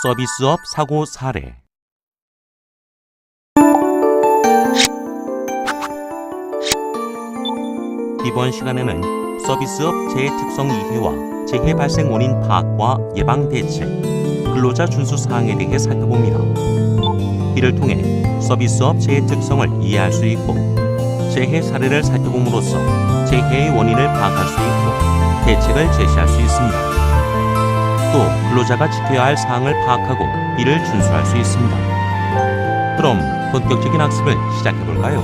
서비스업 사고 사례. 이번 시간에는 서비스업 재해 특성 이해와 재해 발생 원인 파악과 예방 대책, 근로자 준수 사항에 대해 살펴봅니다. 이를 통해 서비스업 재해 특성을 이해할 수 있고 재해 사례를 살펴봄으로써 재해의 원인을 파악할 수 있고 대책을 제시할 수 있습니다. 또 근로자가 지켜야 할 사항을 파악하고 이를 준수할 수 있습니다. 그럼 본격적인 학습을 시작해볼까요?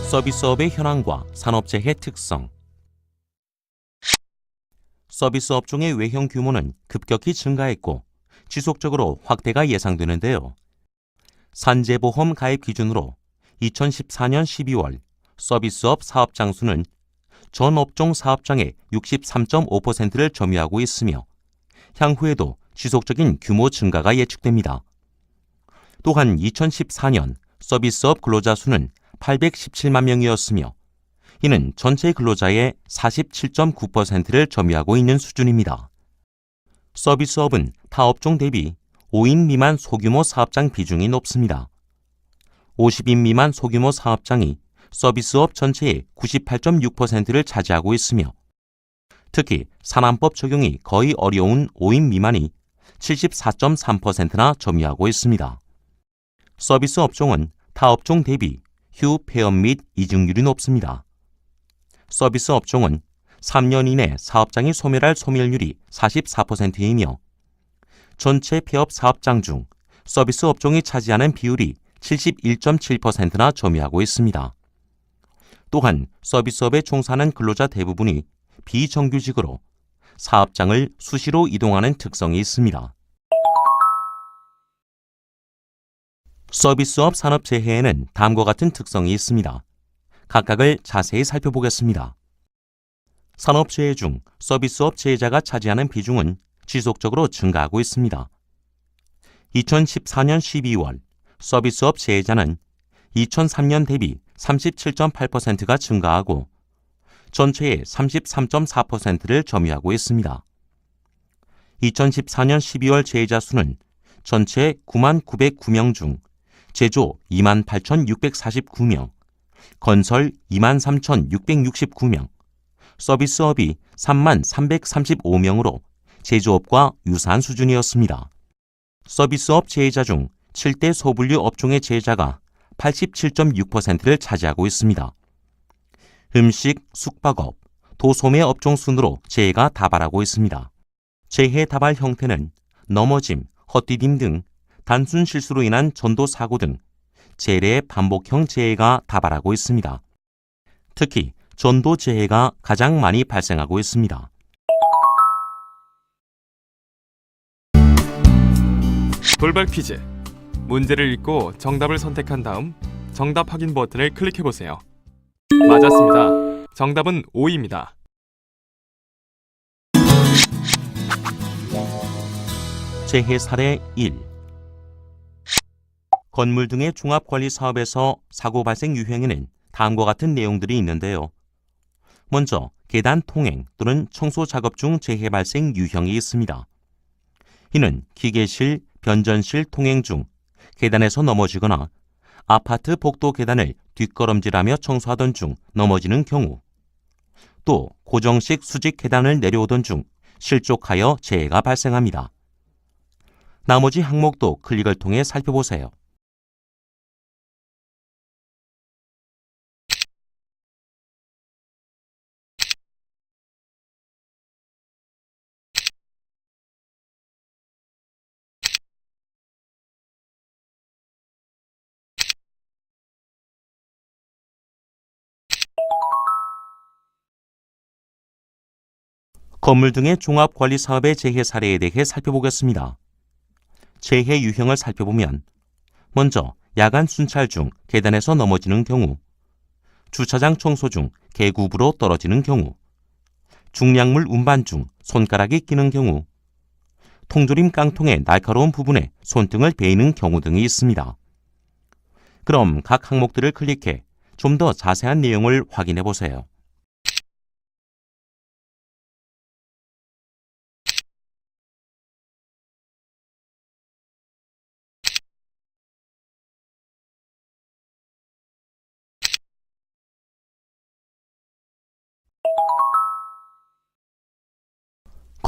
서비스업의 현황과 산업재해 특성. 서비스 업종의 외형 규모는 급격히 증가했고 지속적으로 확대가 예상되는데요. 산재보험 가입 기준으로 2014년 12월 서비스업 사업장 수는 전 업종 사업장의 63.5%를 점유하고 있으며 향후에도 지속적인 규모 증가가 예측됩니다. 또한 2014년 서비스업 근로자 수는 817만 명이었으며 이는 전체 근로자의 47.9%를 점유하고 있는 수준입니다. 서비스업은 타 업종 대비 5인 미만 소규모 사업장 비중이 높습니다. 50인 미만 소규모 사업장이 서비스업 전체의 98.6%를 차지하고 있으며 특히 산안법 적용이 거의 어려운 5인 미만이 74.3%나 점유하고 있습니다. 서비스 업종은 타 업종 대비 휴, 폐업 및 이직률이 높습니다. 서비스 업종은 3년 이내 사업장이 소멸할 소멸률이 44%이며 전체 폐업 사업장 중 서비스 업종이 차지하는 비율이 71.7%나 점유하고 있습니다. 또한 서비스업에 종사하는 근로자 대부분이 비정규직으로 사업장을 수시로 이동하는 특성이 있습니다. 서비스업 산업재해에는 다음과 같은 특성이 있습니다. 각각을 자세히 살펴보겠습니다. 산업재해 중 서비스업 재해자가 차지하는 비중은 지속적으로 증가하고 있습니다. 2014년 12월 서비스업 재해자는 2003년 대비 37.8%가 증가하고 전체의 33.4%를 점유하고 있습니다. 2014년 12월 재해자 수는 전체 99,909명 중 제조 28,649명, 건설 23,669명, 서비스업이 33,335명으로 제조업과 유사한 수준이었습니다. 서비스업 재해자 중 7대 소분류 업종의 재해자가 87.6%를 차지하고 있습니다. 음식, 숙박업, 도소매 업종 순으로 재해가 다발하고 있습니다. 재해 다발 형태는 넘어짐, 헛디딤 등 단순 실수로 인한 전도 사고 등 재래 반복형 재해가 다발하고 있습니다. 특히 전도 재해가 가장 많이 발생하고 있습니다. 돌발 퀴즈. 문제를 읽고 정답을 선택한 다음 정답 확인 버튼을 클릭해보세요. 맞았습니다. 정답은 5입니다. 재해 사례 1. 건물 등의 종합관리 사업에서 사고 발생 유형에는 다음과 같은 내용들이 있는데요. 먼저 계단 통행 또는 청소 작업 중 재해 발생 유형이 있습니다. 이는 기계실, 변전실 통행 중 계단에서 넘어지거나 아파트 복도 계단을 뒷걸음질하며 청소하던 중 넘어지는 경우, 또 고정식 수직 계단을 내려오던 중 실족하여 재해가 발생합니다. 나머지 항목도 클릭을 통해 살펴보세요. 건물 등의 종합관리 사업의 재해 사례에 대해 살펴보겠습니다. 재해 유형을 살펴보면 먼저 야간 순찰 중 계단에서 넘어지는 경우, 주차장 청소 중 계급으로 떨어지는 경우, 중량물 운반 중 손가락이 끼는 경우, 통조림 깡통의 날카로운 부분에 손등을 베이는 경우 등이 있습니다. 그럼 각 항목들을 클릭해 좀 더 자세한 내용을 확인해 보세요.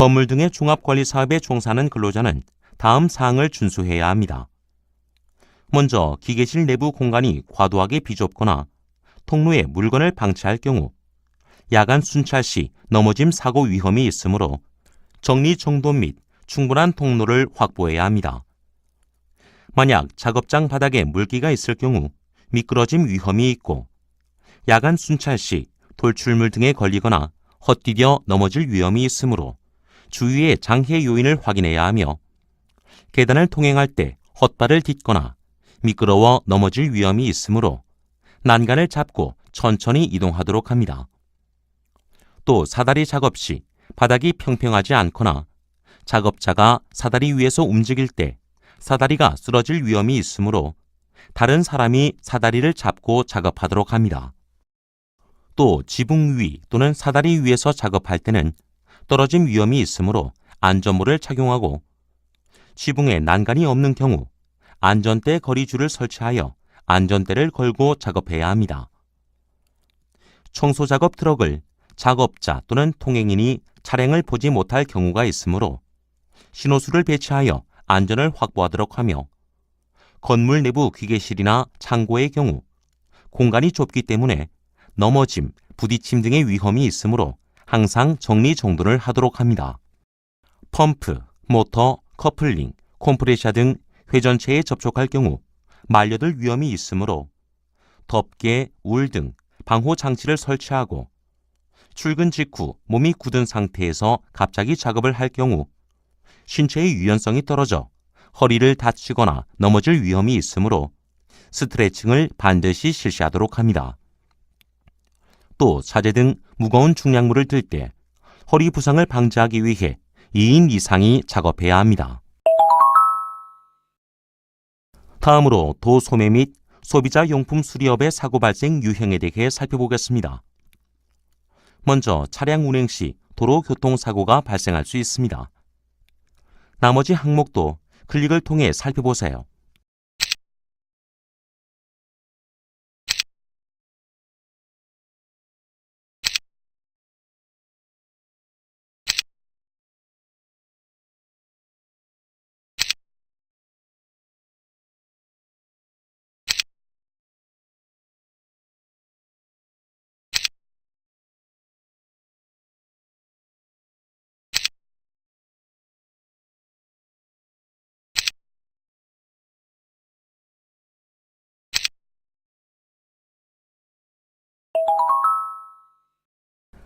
건물 등의 종합관리사업에 종사하는 근로자는 다음 사항을 준수해야 합니다. 먼저 기계실 내부 공간이 과도하게 비좁거나 통로에 물건을 방치할 경우, 야간 순찰 시 넘어짐 사고 위험이 있으므로 정리정돈 및 충분한 통로를 확보해야 합니다. 만약 작업장 바닥에 물기가 있을 경우 미끄러짐 위험이 있고, 야간 순찰 시 돌출물 등에 걸리거나 헛디뎌 넘어질 위험이 있으므로 주위의 장애 요인을 확인해야 하며, 계단을 통행할 때 헛발을 딛거나 미끄러워 넘어질 위험이 있으므로 난간을 잡고 천천히 이동하도록 합니다. 또 사다리 작업 시 바닥이 평평하지 않거나 작업자가 사다리 위에서 움직일 때 사다리가 쓰러질 위험이 있으므로 다른 사람이 사다리를 잡고 작업하도록 합니다. 또 지붕 위 또는 사다리 위에서 작업할 때는 떨어짐 위험이 있으므로 안전모를 착용하고, 지붕에 난간이 없는 경우 안전대 거리줄을 설치하여 안전대를 걸고 작업해야 합니다. 청소작업 트럭을 작업자 또는 통행인이 차량을 보지 못할 경우가 있으므로 신호수를 배치하여 안전을 확보하도록 하며, 건물 내부 기계실이나 창고의 경우 공간이 좁기 때문에 넘어짐, 부딪힘 등의 위험이 있으므로 항상 정리정돈을 하도록 합니다. 펌프, 모터, 커플링, 콤프레셔 등 회전체에 접촉할 경우 말려들 위험이 있으므로 덮개, 울 등 방호 장치를 설치하고, 출근 직후 몸이 굳은 상태에서 갑자기 작업을 할 경우 신체의 유연성이 떨어져 허리를 다치거나 넘어질 위험이 있으므로 스트레칭을 반드시 실시하도록 합니다. 또 자재 등 무거운 중량물을 들 때 허리 부상을 방지하기 위해 2인 이상이 작업해야 합니다. 다음으로 도소매 및 소비자 용품 수리업의 사고 발생 유형에 대해 살펴보겠습니다. 먼저 차량 운행 시 도로교통사고가 발생할 수 있습니다. 나머지 항목도 클릭을 통해 살펴보세요.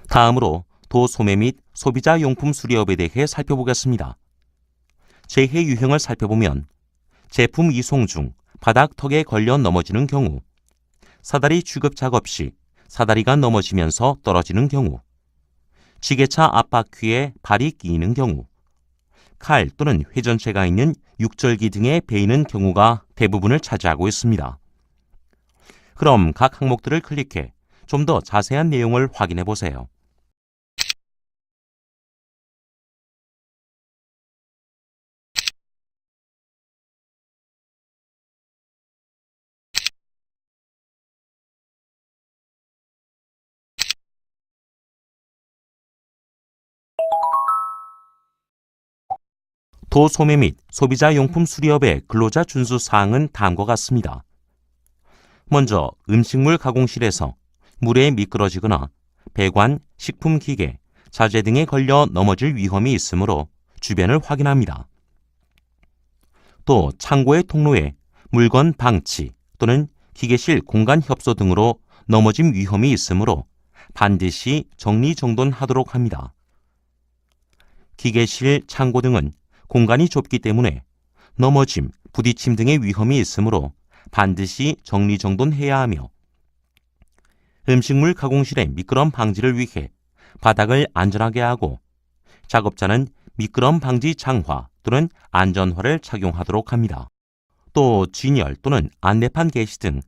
다음으로 도소매 및 소비자 용품 수리업에 대해 살펴보겠습니다. 재해 유형을 살펴보면 제품 이송 중 바닥 턱에 걸려 넘어지는 경우, 사다리 취급 작업 시 사다리가 넘어지면서 떨어지는 경우, 지게차 앞바퀴에 발이 끼이는 경우, 칼 또는 회전체가 있는 육절기 등에 베이는 경우가 대부분을 차지하고 있습니다. 그럼 각 항목들을 클릭해 좀 더 자세한 내용을 확인해 보세요. 도소매 및 소비자 용품 수리업의 근로자 준수 사항은 다음과 같습니다. 먼저 음식물 가공실에서 물에 미끄러지거나 배관, 식품기계, 자재 등에 걸려 넘어질 위험이 있으므로 주변을 확인합니다. 또 창고의 통로에 물건 방치 또는 기계실 공간 협소 등으로 넘어짐 위험이 있으므로 반드시 정리정돈하도록 합니다. 기계실, 창고 등은 공간이 좁기 때문에 넘어짐, 부딪힘 등의 위험이 있으므로 반드시 정리정돈해야 하며, 음식물 가공실의 미끄럼 방지를 위해 바닥을 안전하게 하고 작업자는 미끄럼 방지 장화 또는 안전화를 착용하도록 합니다. 또 진열 또는 안내판 게시 등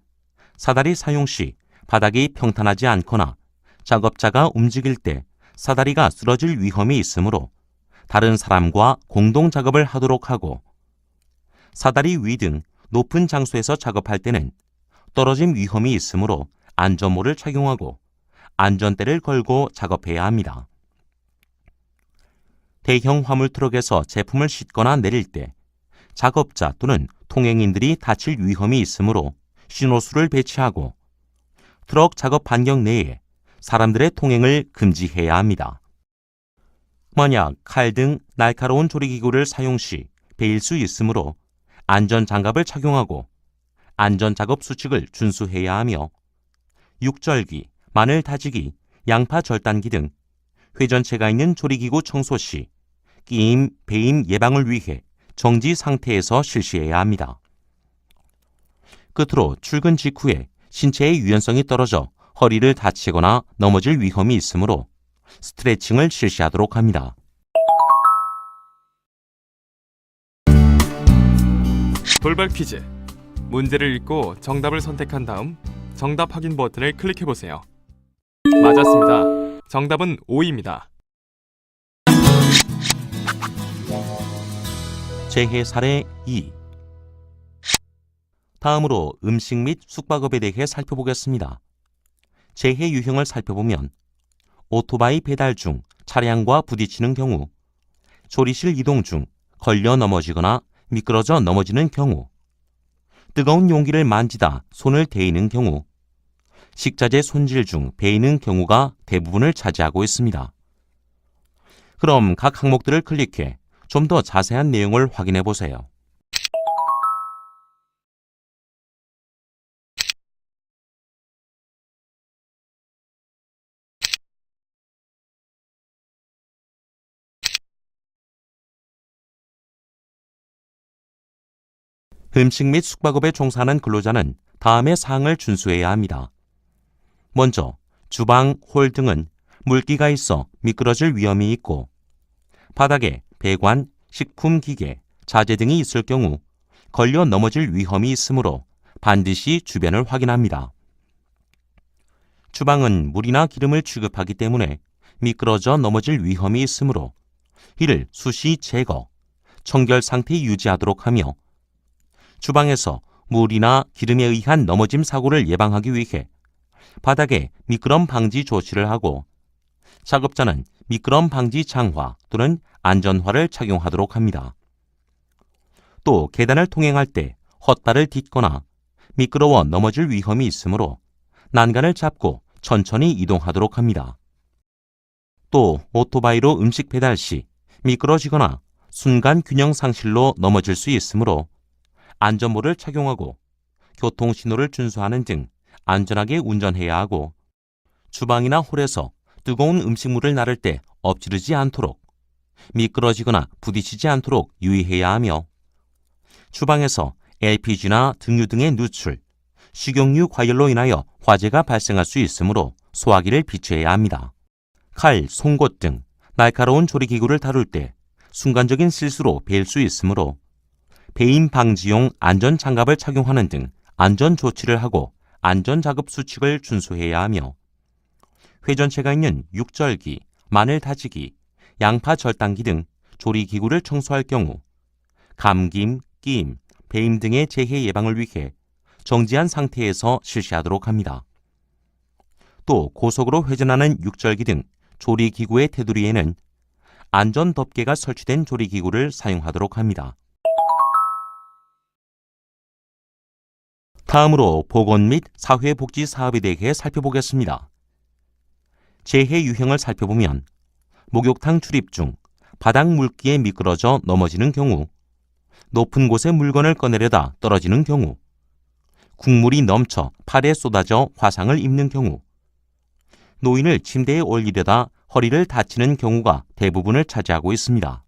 사다리 사용 시 바닥이 평탄하지 않거나 작업자가 움직일 때 사다리가 쓰러질 위험이 있으므로 다른 사람과 공동 작업을 하도록 하고, 사다리 위 등 높은 장소에서 작업할 때는 떨어짐 위험이 있으므로 안전모를 착용하고 안전대를 걸고 작업해야 합니다. 대형 화물 트럭에서 제품을 싣거나 내릴 때 작업자 또는 통행인들이 다칠 위험이 있으므로 신호수를 배치하고 트럭 작업 반경 내에 사람들의 통행을 금지해야 합니다. 만약 칼 등 날카로운 조리기구를 사용 시 베일 수 있으므로 안전장갑을 착용하고 안전작업 수칙을 준수해야 하며 육절기, 마늘 다지기, 양파 절단기 등 회전체가 있는 조리기구 청소 시 끼임, 배임 예방을 위해 정지 상태에서 실시해야 합니다. 끝으로 출근 직후에 신체의 유연성이 떨어져 허리를 다치거나 넘어질 위험이 있으므로 스트레칭을 실시하도록 합니다. 돌발 퀴즈. 문제를 읽고 정답을 선택한 다음 정답 확인 버튼을 클릭해보세요. 맞았습니다. 정답은 O입니다. 재해 사례 2. 다음으로 음식 및 숙박업에 대해 살펴보겠습니다. 재해 유형을 살펴보면 오토바이 배달 중 차량과 부딪히는 경우, 조리실 이동 중 걸려 넘어지거나 미끄러져 넘어지는 경우, 뜨거운 용기를 만지다 손을 대이는 경우, 식자재 손질 중 베이는 경우가 대부분을 차지하고 있습니다. 그럼 각 항목들을 클릭해 좀 더 자세한 내용을 확인해 보세요. 음식 및 숙박업에 종사하는 근로자는 다음의 사항을 준수해야 합니다. 먼저, 주방, 홀 등은 물기가 있어 미끄러질 위험이 있고 바닥에 배관, 식품기계, 자재 등이 있을 경우 걸려 넘어질 위험이 있으므로 반드시 주변을 확인합니다. 주방은 물이나 기름을 취급하기 때문에 미끄러져 넘어질 위험이 있으므로 이를 수시 제거, 청결 상태 유지하도록 하며 주방에서 물이나 기름에 의한 넘어짐 사고를 예방하기 위해 바닥에 미끄럼 방지 조치를 하고 작업자는 미끄럼 방지 장화 또는 안전화를 착용하도록 합니다. 또 계단을 통행할 때 헛발을 딛거나 미끄러워 넘어질 위험이 있으므로 난간을 잡고 천천히 이동하도록 합니다. 또 오토바이로 음식 배달 시 미끄러지거나 순간 균형 상실로 넘어질 수 있으므로 안전모를 착용하고 교통신호를 준수하는 등 안전하게 운전해야 하고 주방이나 홀에서 뜨거운 음식물을 나를 때 엎지르지 않도록 미끄러지거나 부딪히지 않도록 유의해야 하며 주방에서 LPG나 등유 등의 누출, 식용유 과열로 인하여 화재가 발생할 수 있으므로 소화기를 비추어야 합니다. 칼, 송곳 등 날카로운 조리기구를 다룰 때 순간적인 실수로 베일 수 있으므로 배임 방지용 안전장갑을 착용하는 등 안전 조치를 하고 안전작업 수칙을 준수해야 하며 회전체가 있는 육절기, 마늘 다지기, 양파 절단기 등 조리기구를 청소할 경우 감김, 끼임, 배임 등의 재해 예방을 위해 정지한 상태에서 실시하도록 합니다. 또 고속으로 회전하는 육절기 등 조리기구의 테두리에는 안전 덮개가 설치된 조리기구를 사용하도록 합니다. 다음으로 보건 및 사회복지 사업에 대해 살펴보겠습니다. 재해 유형을 살펴보면 목욕탕 출입 중 바닥 물기에 미끄러져 넘어지는 경우, 높은 곳에 물건을 꺼내려다 떨어지는 경우, 국물이 넘쳐 팔에 쏟아져 화상을 입는 경우, 노인을 침대에 올리려다 허리를 다치는 경우가 대부분을 차지하고 있습니다.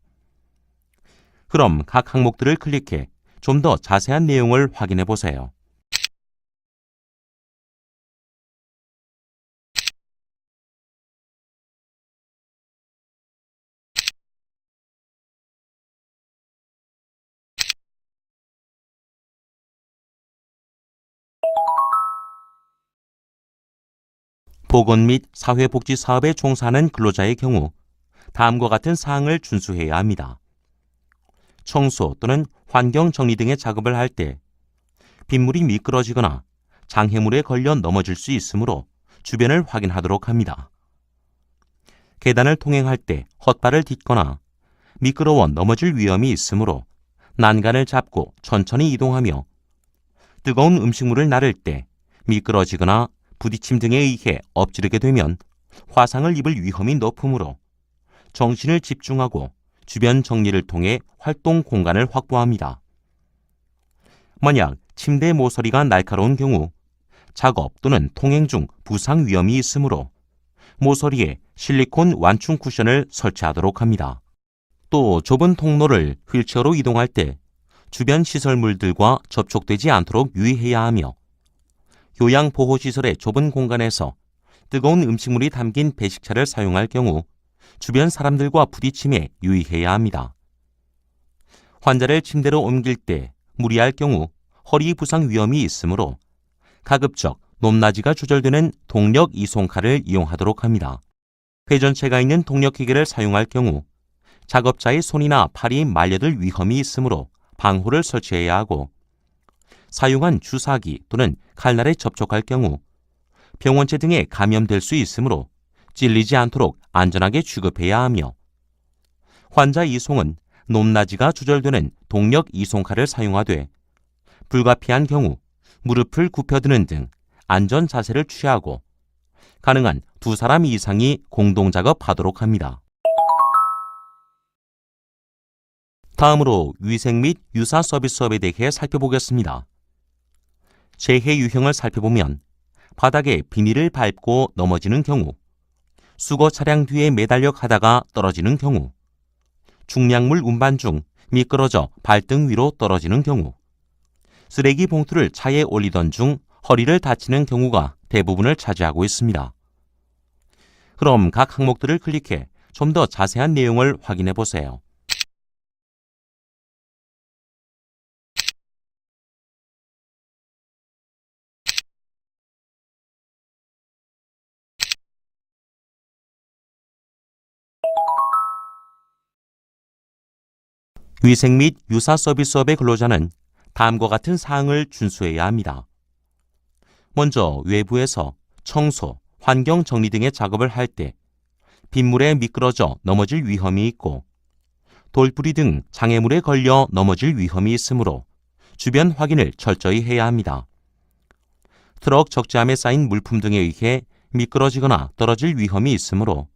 그럼 각 항목들을 클릭해 좀 더 자세한 내용을 확인해 보세요. 보건 및 사회복지 사업에 종사하는 근로자의 경우 다음과 같은 사항을 준수해야 합니다. 청소 또는 환경 정리 등의 작업을 할 때 빗물이 미끄러지거나 장애물에 걸려 넘어질 수 있으므로 주변을 확인하도록 합니다. 계단을 통행할 때 헛발을 딛거나 미끄러워 넘어질 위험이 있으므로 난간을 잡고 천천히 이동하며 뜨거운 음식물을 나를 때 미끄러지거나 부딪힘 등에 의해 엎지르게 되면 화상을 입을 위험이 높으므로 정신을 집중하고 주변 정리를 통해 활동 공간을 확보합니다. 만약 침대 모서리가 날카로운 경우 작업 또는 통행 중 부상 위험이 있으므로 모서리에 실리콘 완충 쿠션을 설치하도록 합니다. 또 좁은 통로를 휠체어로 이동할 때 주변 시설물들과 접촉되지 않도록 유의해야 하며 요양보호시설의 좁은 공간에서 뜨거운 음식물이 담긴 배식차를 사용할 경우 주변 사람들과 부딪힘에 유의해야 합니다. 환자를 침대로 옮길 때 무리할 경우 허리 부상 위험이 있으므로 가급적 높낮이가 조절되는 동력 이송칼을 이용하도록 합니다. 회전체가 있는 동력기계를 사용할 경우 작업자의 손이나 팔이 말려들 위험이 있으므로 방호를 설치해야 하고 사용한 주사기 또는 칼날에 접촉할 경우 병원체 등에 감염될 수 있으므로 찔리지 않도록 안전하게 취급해야 하며 환자 이송은 높낮이가 조절되는 동력 이송칼을 사용하되 불가피한 경우 무릎을 굽혀드는 등 안전 자세를 취하고 가능한 2사람 이상이 공동작업하도록 합니다. 다음으로 위생 및 유사 서비스업에 대해 살펴보겠습니다. 재해 유형을 살펴보면 바닥에 비닐을 밟고 넘어지는 경우, 수거 차량 뒤에 매달려 가다가 떨어지는 경우, 중량물 운반 중 미끄러져 발등 위로 떨어지는 경우, 쓰레기 봉투를 차에 올리던 중 허리를 다치는 경우가 대부분을 차지하고 있습니다. 그럼 각 항목들을 클릭해 좀 더 자세한 내용을 확인해 보세요. 위생 및 유사 서비스업의 근로자는 다음과 같은 사항을 준수해야 합니다. 먼저 외부에서 청소, 환경 정리 등의 작업을 할 때 빗물에 미끄러져 넘어질 위험이 있고 돌부리 등 장애물에 걸려 넘어질 위험이 있으므로 주변 확인을 철저히 해야 합니다. 트럭 적재함에 쌓인 물품 등에 의해 미끄러지거나 떨어질 위험이 있으므로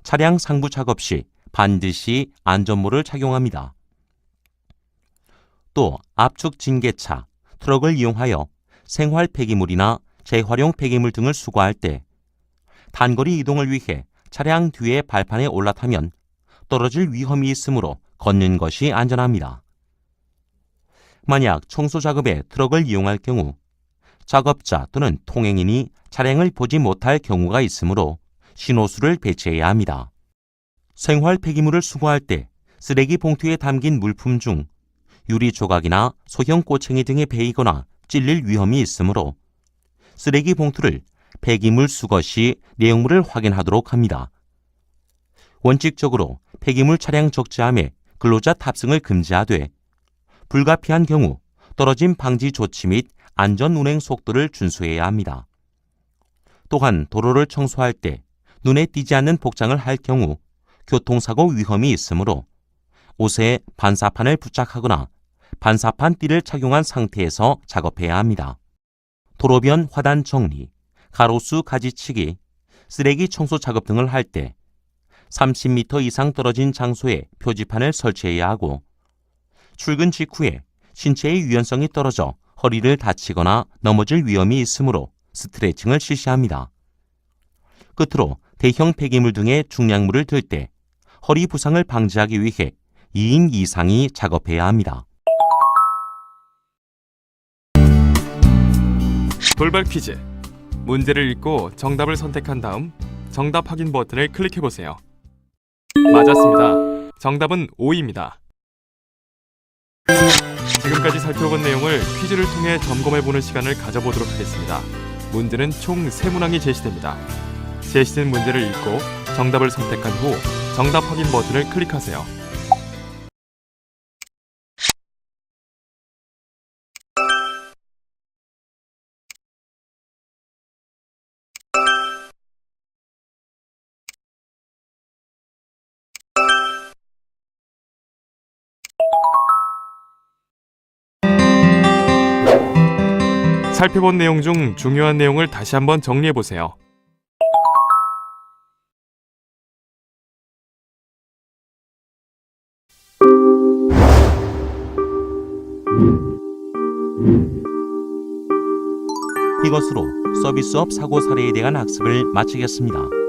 차량 상부 작업 시 반드시 안전모를 착용합니다. 또 압축 징계차, 트럭을 이용하여 생활 폐기물이나 재활용 폐기물 등을 수거할 때 단거리 이동을 위해 차량 뒤에 발판에 올라타면 떨어질 위험이 있으므로 걷는 것이 안전합니다. 만약 청소 작업에 트럭을 이용할 경우 작업자 또는 통행인이 차량을 보지 못할 경우가 있으므로 신호수를 배치해야 합니다. 생활 폐기물을 수거할 때 쓰레기 봉투에 담긴 물품 중 유리 조각이나 소형 꼬챙이 등에 베이거나 찔릴 위험이 있으므로 쓰레기 봉투를 폐기물 수거 시 내용물을 확인하도록 합니다. 원칙적으로 폐기물 차량 적재함에 근로자 탑승을 금지하되 불가피한 경우 떨어짐 방지 조치 및 안전 운행 속도를 준수해야 합니다. 또한 도로를 청소할 때 눈에 띄지 않는 복장을 할 경우 교통사고 위험이 있으므로 옷에 반사판을 부착하거나 반사판 띠를 착용한 상태에서 작업해야 합니다. 도로변 화단 정리, 가로수 가지치기, 쓰레기 청소 작업 등을 할 때 30m 이상 떨어진 장소에 표지판을 설치해야 하고 출근 직후에 신체의 유연성이 떨어져 허리를 다치거나 넘어질 위험이 있으므로 스트레칭을 실시합니다. 끝으로 대형 폐기물 등의 중량물을 들 때 허리 부상을 방지하기 위해 2인 이상이 작업해야 합니다. 돌발 퀴즈. 문제를 읽고 정답을 선택한 다음 정답 확인 버튼을 클릭해 보세요. 맞았습니다. 정답은 O입니다. 지금까지 살펴본 내용을 퀴즈를 통해 점검해보는 시간을 가져보도록 하겠습니다. 문제는 총 3문항이 제시됩니다. 제시된 문제를 읽고 정답을 선택한 후 정답 확인 버튼을 클릭하세요. 살펴본 내용 중 중요한 내용을 다시 한번 정리해 보세요. 이것으로 서비스업 사고 사례에 대한 학습을 마치겠습니다.